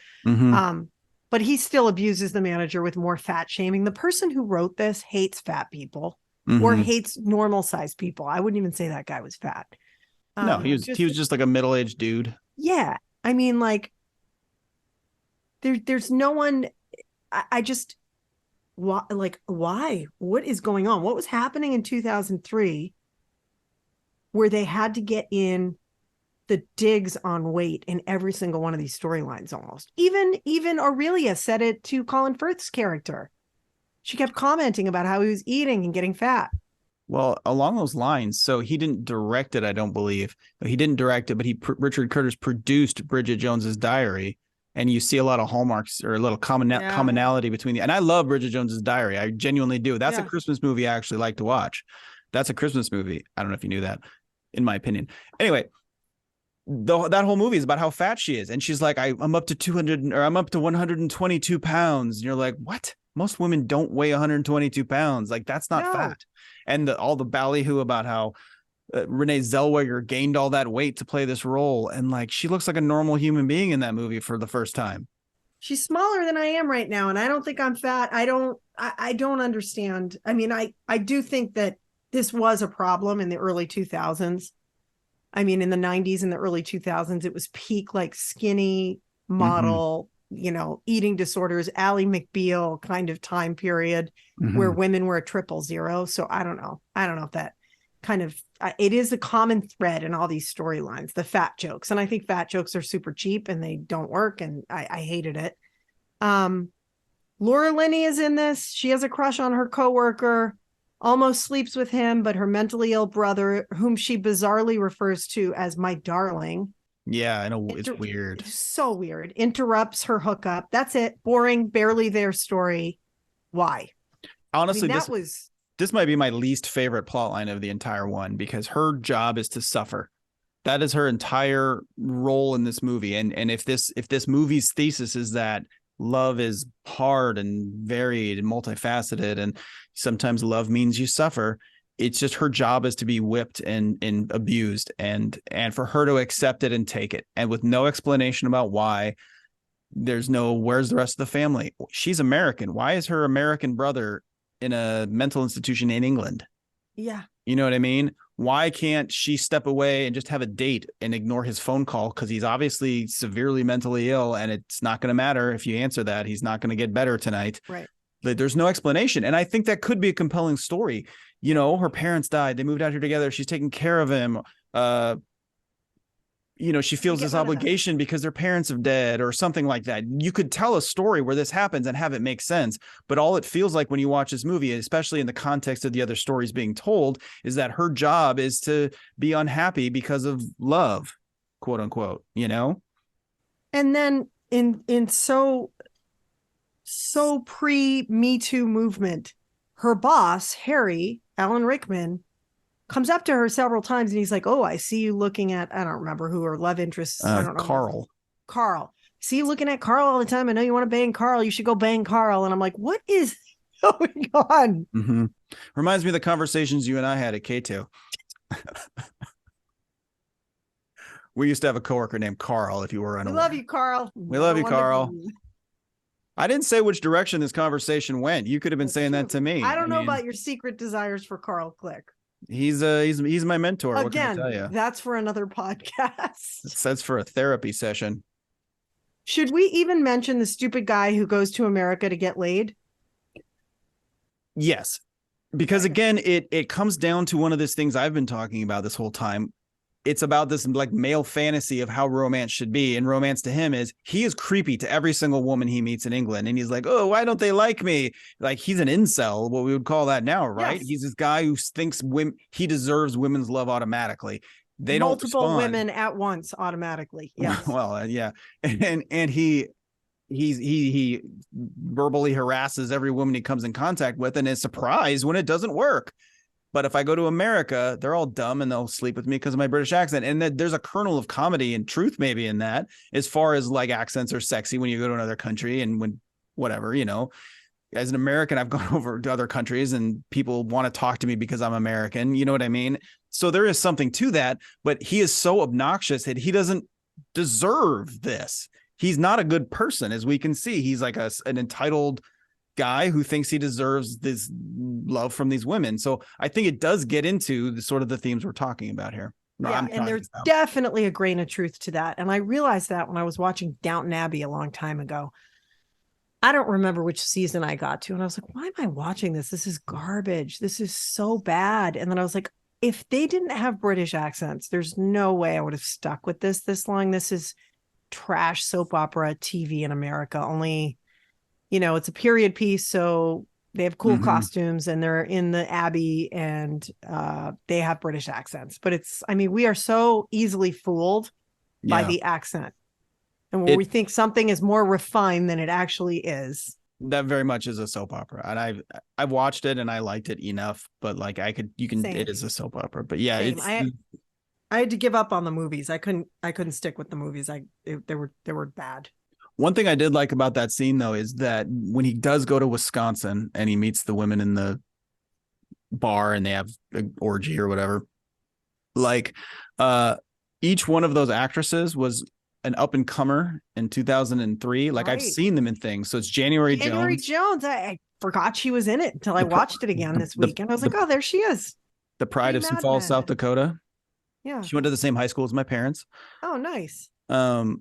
But he still abuses the manager with more fat shaming. The person who wrote this hates fat people or hates normal sized people. I wouldn't even say that guy was fat. No, he was just like a middle-aged dude. Yeah. I mean, like, there's no one. I just, why? What is going on? What was happening in 2003 where they had to get in the digs on weight in every single one of these storylines almost? Even Aurelia said it to Colin Firth's character. She kept commenting about how he was eating and getting fat. Well, along those lines, so he didn't direct it, I don't believe. He didn't direct it, but Richard Curtis produced Bridget Jones's Diary, and you see a lot of hallmarks or a little commonality between and I love Bridget Jones's Diary. I genuinely do. That's a Christmas movie I actually like to watch. That's a Christmas movie. I don't know if you knew that, in my opinion. Anyway, that whole movie is about how fat she is, and she's like, I'm up to 200 or I'm up to 122 pounds, and you're like, what? Most women don't weigh 122 pounds. Like, that's not fat. And all the ballyhoo about how Renee Zellweger gained all that weight to play this role, and like, she looks like a normal human being in that movie for the first time. She's smaller than I am right now, and I don't think I'm fat. I don't understand. I mean, I do think that this was a problem in the early 2000s. I mean, in the 90s and the early 2000s, it was peak like skinny model, eating disorders, Ally McBeal kind of time period where women were a 000. So I don't know if that kind of, it is a common thread in all these storylines, the fat jokes. And I think fat jokes are super cheap and they don't work. And I hated it. Laura Linney is in this. She has a crush on her coworker, almost sleeps with him, but her mentally ill brother, whom she bizarrely refers to as my darling. Yeah, I know, it's weird. It's so weird. Interrupts her hookup. That's it. Boring, barely their story. Why? Honestly, this might be my least favorite plot line of the entire one, because her job is to suffer. That is her entire role in this movie. And if this movie's thesis is that love is hard and varied and multifaceted, and sometimes love means you suffer, it's just her job is to be whipped and abused, and for her to accept it and take it, and with no explanation about why. Where's the rest of the family? She's American. Why is her American brother in a mental institution in England? Yeah. You know what I mean? Why can't she step away and just have a date and ignore his phone call? Because he's obviously severely mentally ill, and it's not going to matter if you answer that. He's not going to get better tonight. Right. There's no explanation. And I think that could be a compelling story. Her parents died. They moved out here together. She's taking care of him. She feels this obligation because their parents are dead or something like that. You could tell a story where this happens and have it make sense. But all it feels like when you watch this movie, especially in the context of the other stories being told, is that her job is to be unhappy because of love, quote unquote, And then in so pre-Me Too movement, her boss, Harry, Alan Rickman, comes up to her several times and he's like, oh, I see you looking at, I don't remember who her love interests. I don't know. Carl. See you looking at Carl all the time. I know you want to bang Carl. You should go bang Carl. And I'm like, what is going on? Mm-hmm. Reminds me of the conversations you and I had at K2. We used to have a coworker named Carl, if you were unaware. We love you, Carl. We love you, Carl. I didn't say which direction this conversation went. You could have been saying that to me. I don't know about your secret desires for Carl Click. He's my mentor. What can I tell you? That's for another podcast. That's for a therapy session. Should we even mention the stupid guy who goes to America to get laid? Yes, because again, it comes down to one of those things I've been talking about this whole time. It's about this like male fantasy of how romance should be. And romance to him he is creepy to every single woman he meets in England. And he's like, oh, why don't they like me? Like, he's an incel, what we would call that now, right? Yes. He's this guy who thinks he deserves women's love automatically. They don't respond. Multiple women at once automatically. Yes. Well, yeah. And he verbally harasses every woman he comes in contact with and is surprised when it doesn't work. But if I go to America, they're all dumb and they'll sleep with me because of my British accent. And there's a kernel of comedy and truth maybe in that, as far as like accents are sexy when you go to another country and when whatever, as an American, I've gone over to other countries and people want to talk to me because I'm American. You know what I mean? So there is something to that, but he is so obnoxious that he doesn't deserve this. He's not a good person, as we can see. He's like an entitled guy who thinks he deserves this love from these women. So I think it does get into the sort of the themes we're talking about here. Yeah, and there's definitely a grain of truth to that. And I realized that when I was watching Downton Abbey a long time ago. I don't remember which season I got to. And I was like, why am I watching this? This is garbage. This is so bad. And then I was like, if they didn't have British accents, there's no way I would have stuck with this long. This is trash soap opera TV in America. Only, it's a period piece. So they have cool costumes and they're in the Abbey and they have British accents. But we are so easily fooled by the accent. And where we think something is more refined than it actually is. That very much is a soap opera. And I've watched it and I liked it enough, but like Same. It is a soap opera, but yeah, I had to give up on the movies. I couldn't stick with the movies. They were bad. One thing I did like about that scene though, is that when he does go to Wisconsin and he meets the women in the bar and they have an orgy or whatever, like, each one of those actresses was an up and comer in 2003. Like I've seen them in things. So it's January Jones. I forgot she was in it until I watched it again this week. And I was like, oh, there she is. The Pride of Sioux Falls, South Dakota. Yeah. She went to the same high school as my parents. Oh, nice. Ivana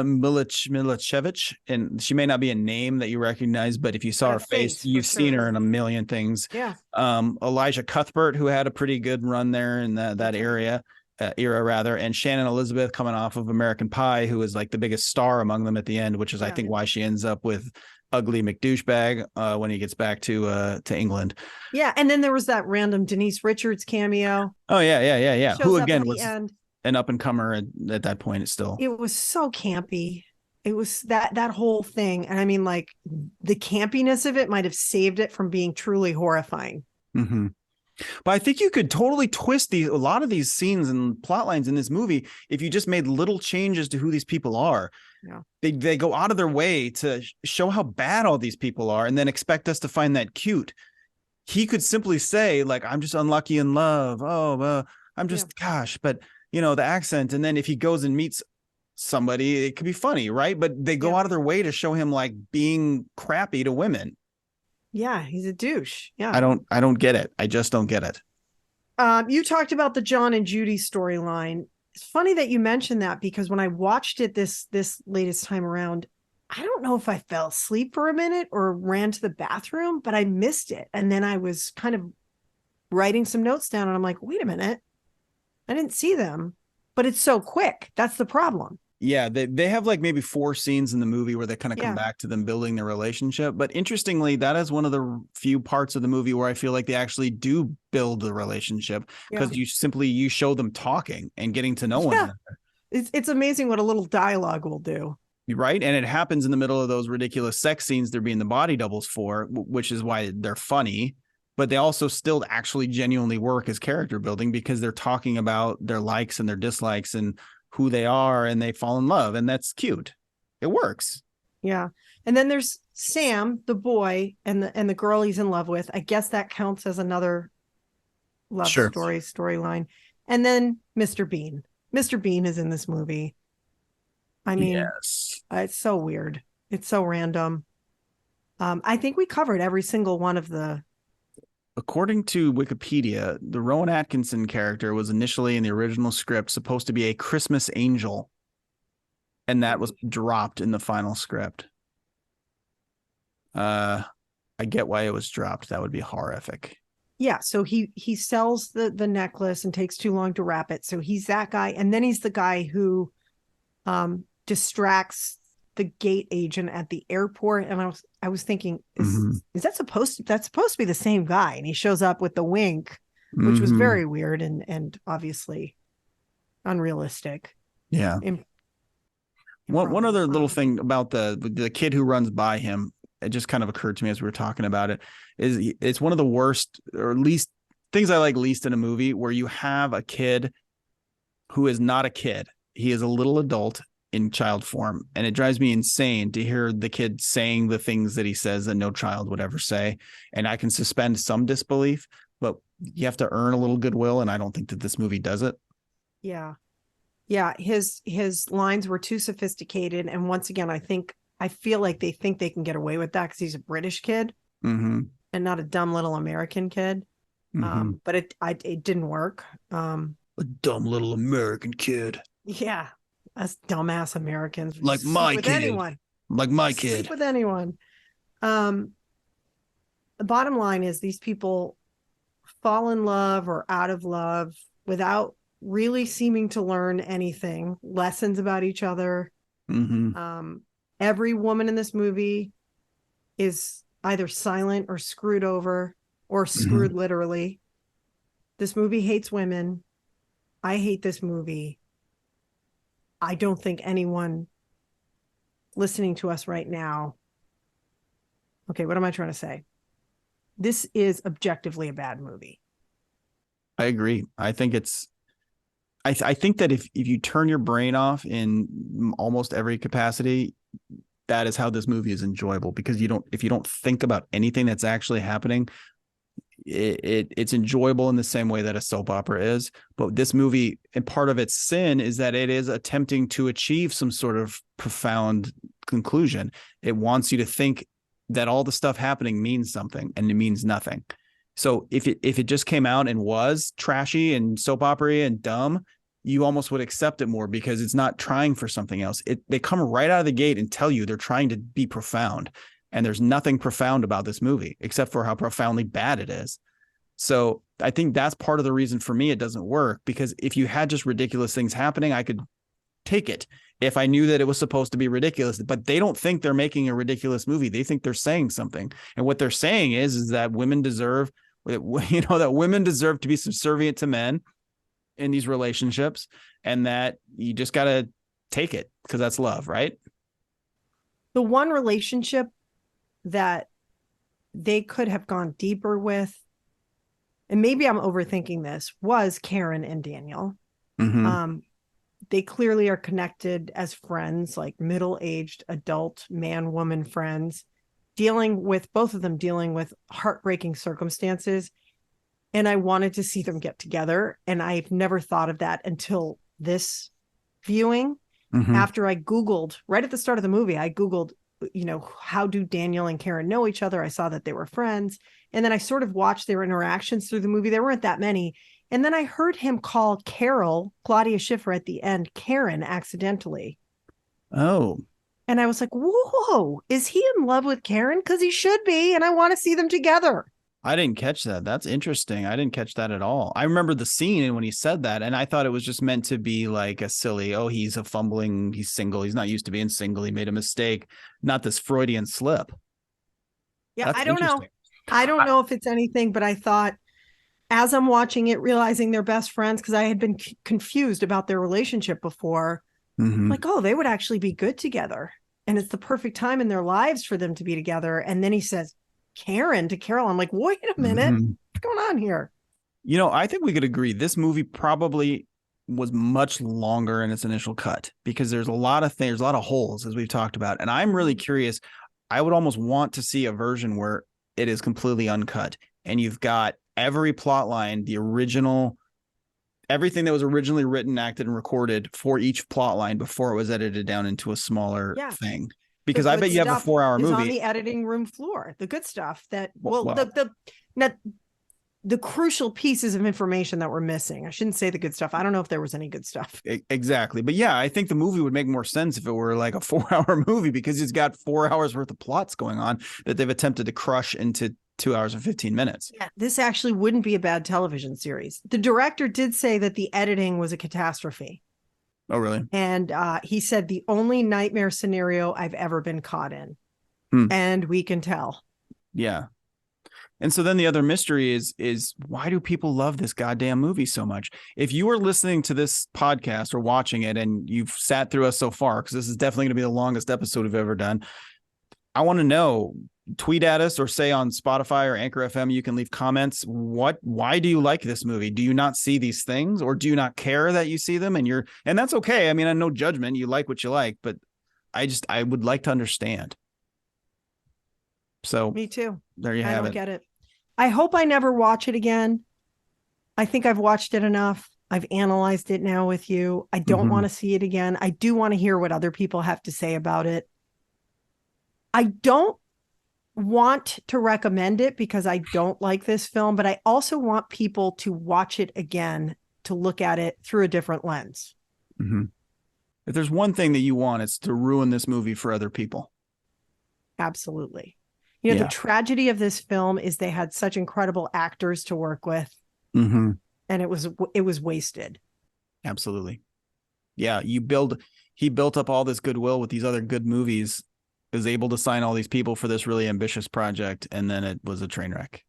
Milichevich, and she may not be a name that you recognize, but if you saw her face, you've seen her in a million things. Yeah. Elijah Cuthbert, who had a pretty good run there in that era, and Shannon Elizabeth coming off of American Pie, who is like the biggest star among them at the end, which is I think why she ends up with ugly McDouchebag when he gets back to England. Yeah, and then there was that random Denise Richards cameo. Oh yeah. Who again was an up and comer at that point. It was so campy. It was that whole thing, and I mean, like the campiness of it might have saved it from being truly horrifying. Mm-hmm. But I think you could totally twist a lot of these scenes and plot lines in this movie if you just made little changes to who these people are. Yeah. They go out of their way to show how bad all these people are and then expect us to find that cute. He could simply say, like, I'm just unlucky in love. Oh, I'm just, gosh, but the accent. And then if he goes and meets somebody, it could be funny, right? But they go out of their way to show him like being crappy to women. Yeah, he's a douche. Yeah. I don't get it. I just don't get it. You talked about the John and Judy storyline. It's funny that you mentioned that because when I watched it this latest time around, I don't know if I fell asleep for a minute or ran to the bathroom, but I missed it. And then I was kind of writing some notes down and I'm like, wait a minute. I didn't see them, but it's so quick. That's the problem. Yeah, they have like maybe 4 scenes in the movie where they kind of come back to them building their relationship. But interestingly, that is one of the few parts of the movie where I feel like they actually do build the relationship because you show them talking and getting to know one another. It's amazing what a little dialogue will do. Right. And it happens in the middle of those ridiculous sex scenes they're being the body doubles for, which is why they're funny. But they also still actually genuinely work as character building because they're talking about their likes and their dislikes and who they are, and they fall in love, and that's cute. It works. Yeah. And then there's Sam, the boy, and the girl he's in love with. I guess that counts as another love storyline. And then Mr. Bean. Mr. Bean is in this movie. I mean, it's so weird. It's so random. I think we covered every single one of the. According to Wikipedia, the Rowan Atkinson character was initially in the original script supposed to be a Christmas angel, and that was dropped in the final script. I get why it was dropped. That would be horrific. Yeah, so he sells the necklace and takes too long to wrap it. So he's that guy, and then he's the guy who distracts the gate agent at the airport. And I was thinking, is that supposed to be the same guy? And he shows up with the wink, which was very weird and obviously unrealistic. Yeah. One other little thing about the kid who runs by him, it just kind of occurred to me as we were talking about it, is it's one of the worst or least things I like least in a movie where you have a kid who is not a kid. He is a little adult in child form. And it drives me insane to hear the kid saying the things that he says that no child would ever say. And I can suspend some disbelief, but you have to earn a little goodwill. And I don't think that this movie does it. Yeah. Yeah. His lines were too sophisticated. And once again, I feel like they think they can get away with that because he's a British kid Mm-hmm. and not a dumb little American kid. Mm-hmm. But it didn't work. A dumb little American kid. Yeah. Us dumbass Americans. Like my with kid. Anyone. Like my kid. Sleep with anyone. The bottom line is these people fall in love or out of love without really seeming to learn anything, lessons about each other. Mm-hmm. Every woman in this movie is either silent or screwed over or screwed literally. This movie hates women. I hate this movie. I don't think anyone listening to us right now. Okay, what am I trying to say? This is objectively a bad movie. I agree. I think it's, I think that if you turn your brain off in almost every capacity, that is how this movie is enjoyable, because if you don't think about anything that's actually happening, it's enjoyable in the same way that a soap opera is. But this movie, and part of its sin is that it is attempting to achieve some sort of profound conclusion. It wants you to think that all the stuff happening means something, and it means nothing. So if it just came out and was trashy and soap opera and dumb, you almost would accept it more because it's not trying for something else. They come right out of the gate and tell you they're trying to be profound. And there's nothing profound about this movie except for how profoundly bad it is. So I think that's part of the reason for me it doesn't work, because if you had just ridiculous things happening, I could take it if I knew that it was supposed to be ridiculous. But they don't think they're making a ridiculous movie. They think they're saying something. And what they're saying is that women deserve, that women deserve to be subservient to men in these relationships, and that you just got to take it because that's love, right? The one relationship that they could have gone deeper with, and maybe I'm overthinking this, was Karen and Daniel. Mm-hmm. They clearly are connected as friends, like middle-aged adult man-woman friends, both of them dealing with heartbreaking circumstances. And I wanted to see them get together. And I've never thought of that until this viewing. Mm-hmm. After I Googled, right at the start of the movie, I Googled, how do Daniel and Karen know each other? I saw that they were friends. And then I sort of watched their interactions through the movie. There weren't that many. And then I heard him call Carol, Claudia Schiffer, at the end, Karen, accidentally. Oh. And I was like, whoa, is he in love with Karen? Because he should be. And I want to see them together. I didn't catch that. That's interesting. I didn't catch that at all. I remember the scene and when he said that, and I thought it was just meant to be like a silly, he's single. He's not used to being single. He made a mistake. Not this Freudian slip. Yeah, That's I don't know. I don't know if it's anything, but I thought as I'm watching it, realizing they're best friends, because I had been confused about their relationship before. Mm-hmm. Like, they would actually be good together. And it's the perfect time in their lives for them to be together. And then he says, Karen to Carol. I'm like, wait a minute. Mm-hmm. What's going on here? I think we could agree this movie probably was much longer in its initial cut, because there's a lot of things, a lot of holes, as we've talked about. And I'm really curious. I would almost want to see a version where it is completely uncut and you've got every plot line, the original, everything that was originally written, acted, and recorded for each plot line before it was edited down into a smaller thing. Because I bet you have a 4-hour movie on the editing room floor. The good stuff that, the crucial pieces of information that were missing. I shouldn't say the good stuff. I don't know if there was any good stuff. Exactly. But yeah, I think the movie would make more sense if it were like a 4-hour movie, because it's got 4 hours worth of plots going on that they've attempted to crush into 2 hours and 15 minutes. Yeah, this actually wouldn't be a bad television series. The director did say that the editing was a catastrophe. Oh, really? And he said the only nightmare scenario I've ever been caught in. And we can tell. Yeah. And so then the other mystery is why do people love this goddamn movie so much? If you are listening to this podcast or watching it and you've sat through us so far, because this is definitely going to be the longest episode we've ever done, I want to know, tweet at us or say on Spotify or Anchor FM, you can leave comments. Why do you like this movie? Do you not see these things, or do you not care that you see them? And that's okay. I mean, no judgment. You like what you like, but I would like to understand. So me too. There you have it. I don't get it. I hope I never watch it again. I think I've watched it enough. I've analyzed it now with you. I don't want to see it again. I do want to hear what other people have to say about it. I don't want to recommend it because I don't like this film, but I also want people to watch it again, to look at it through a different lens. Mm-hmm. If there's one thing that you want, it's to ruin this movie for other people. Absolutely. You know, the tragedy of this film is they had such incredible actors to work with, and it was wasted. Absolutely. Yeah. He built up all this goodwill with these other good movies, is able to sign all these people for this really ambitious project, and then it was a train wreck.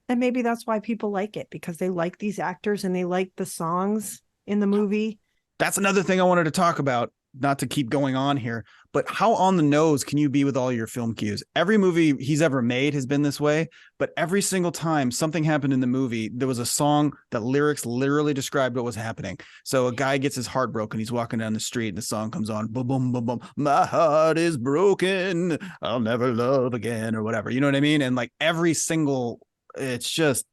And maybe that's why people like it, because they like these actors and they like the songs in the movie. That's another thing I wanted to talk about, not to keep going on here, but how on the nose can you be with all your film cues? Every movie he's ever made has been this way, but every single time something happened in the movie, there was a song that lyrics literally described what was happening. So a guy gets his heart broken. He's walking down the street and the song comes on. Boom, boom, boom, boom. My heart is broken. I'll never love again, or whatever. You know what I mean? And like every single, it's just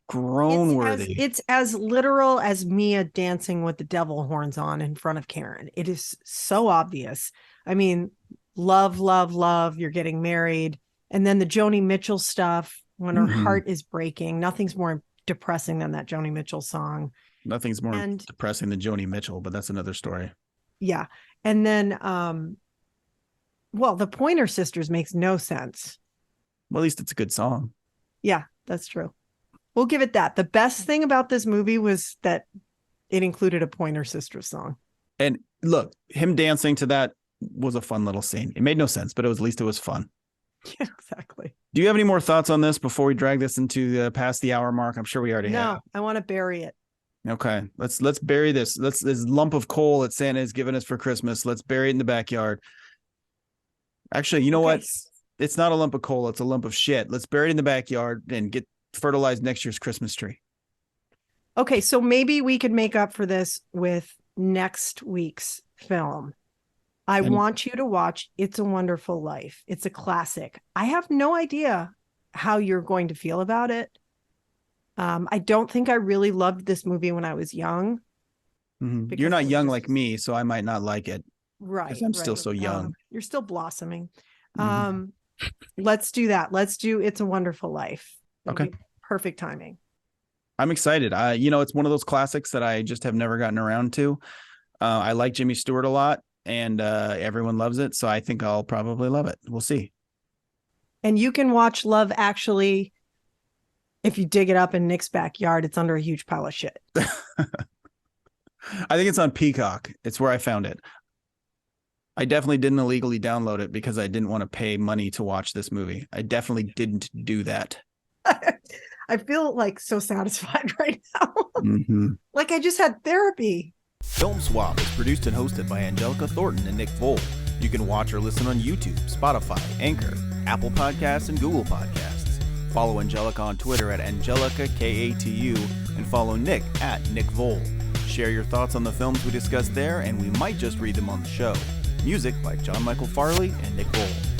groan worthy. It's as literal as Mia dancing with the devil horns on in front of Karen. It is so obvious. I mean, love, love, love, you're getting married. And then the Joni Mitchell stuff, when her heart is breaking, nothing's more depressing than that Joni Mitchell song. Nothing's more depressing than Joni Mitchell, but that's another story. Yeah. And then, the Pointer Sisters makes no sense. Well, at least it's a good song. Yeah, that's true. We'll give it that. The best thing about this movie was that it included a Pointer Sisters song. And look, him dancing to that was a fun little scene. It made no sense, but at least it was fun. Yeah, exactly. Do you have any more thoughts on this before we drag this into past the hour mark? I'm sure we already have. No, I want to bury it. Okay, let's bury this. This lump of coal that Santa has given us for Christmas. Let's bury it in the backyard. Actually, you know what? It's not a lump of coal. It's a lump of shit. Let's bury it in the backyard and get fertilized next year's Christmas tree. Okay, so maybe we could make up for this with next week's film. I want you to watch It's a Wonderful Life. It's a classic. I have no idea how you're going to feel about it. I don't think I really loved this movie when I was young. You're not young like me, so I might not like it. Right. I'm still so young. You're still blossoming. Let's do that. Let's do It's a Wonderful Life. Okay. Perfect timing. I'm excited. It's one of those classics that I just have never gotten around to. I like Jimmy Stewart a lot, and everyone loves it. So I think I'll probably love it. We'll see. And you can watch Love Actually. If you dig it up in Nick's backyard, it's under a huge pile of shit. I think it's on Peacock. It's where I found it. I definitely didn't illegally download it because I didn't want to pay money to watch this movie. I definitely didn't do that. I feel like so satisfied right now. Like I just had therapy. Film Swap is produced and hosted by Angelica Thornton and Nick Voll. You can watch or listen on YouTube, Spotify, Anchor, Apple Podcasts, and Google Podcasts. Follow Angelica on Twitter at Angelica KATU and follow Nick at Nick Voll. Share your thoughts on the films we discussed there, and we might just read them on the show. Music by John Michael Farley and Nick Voll.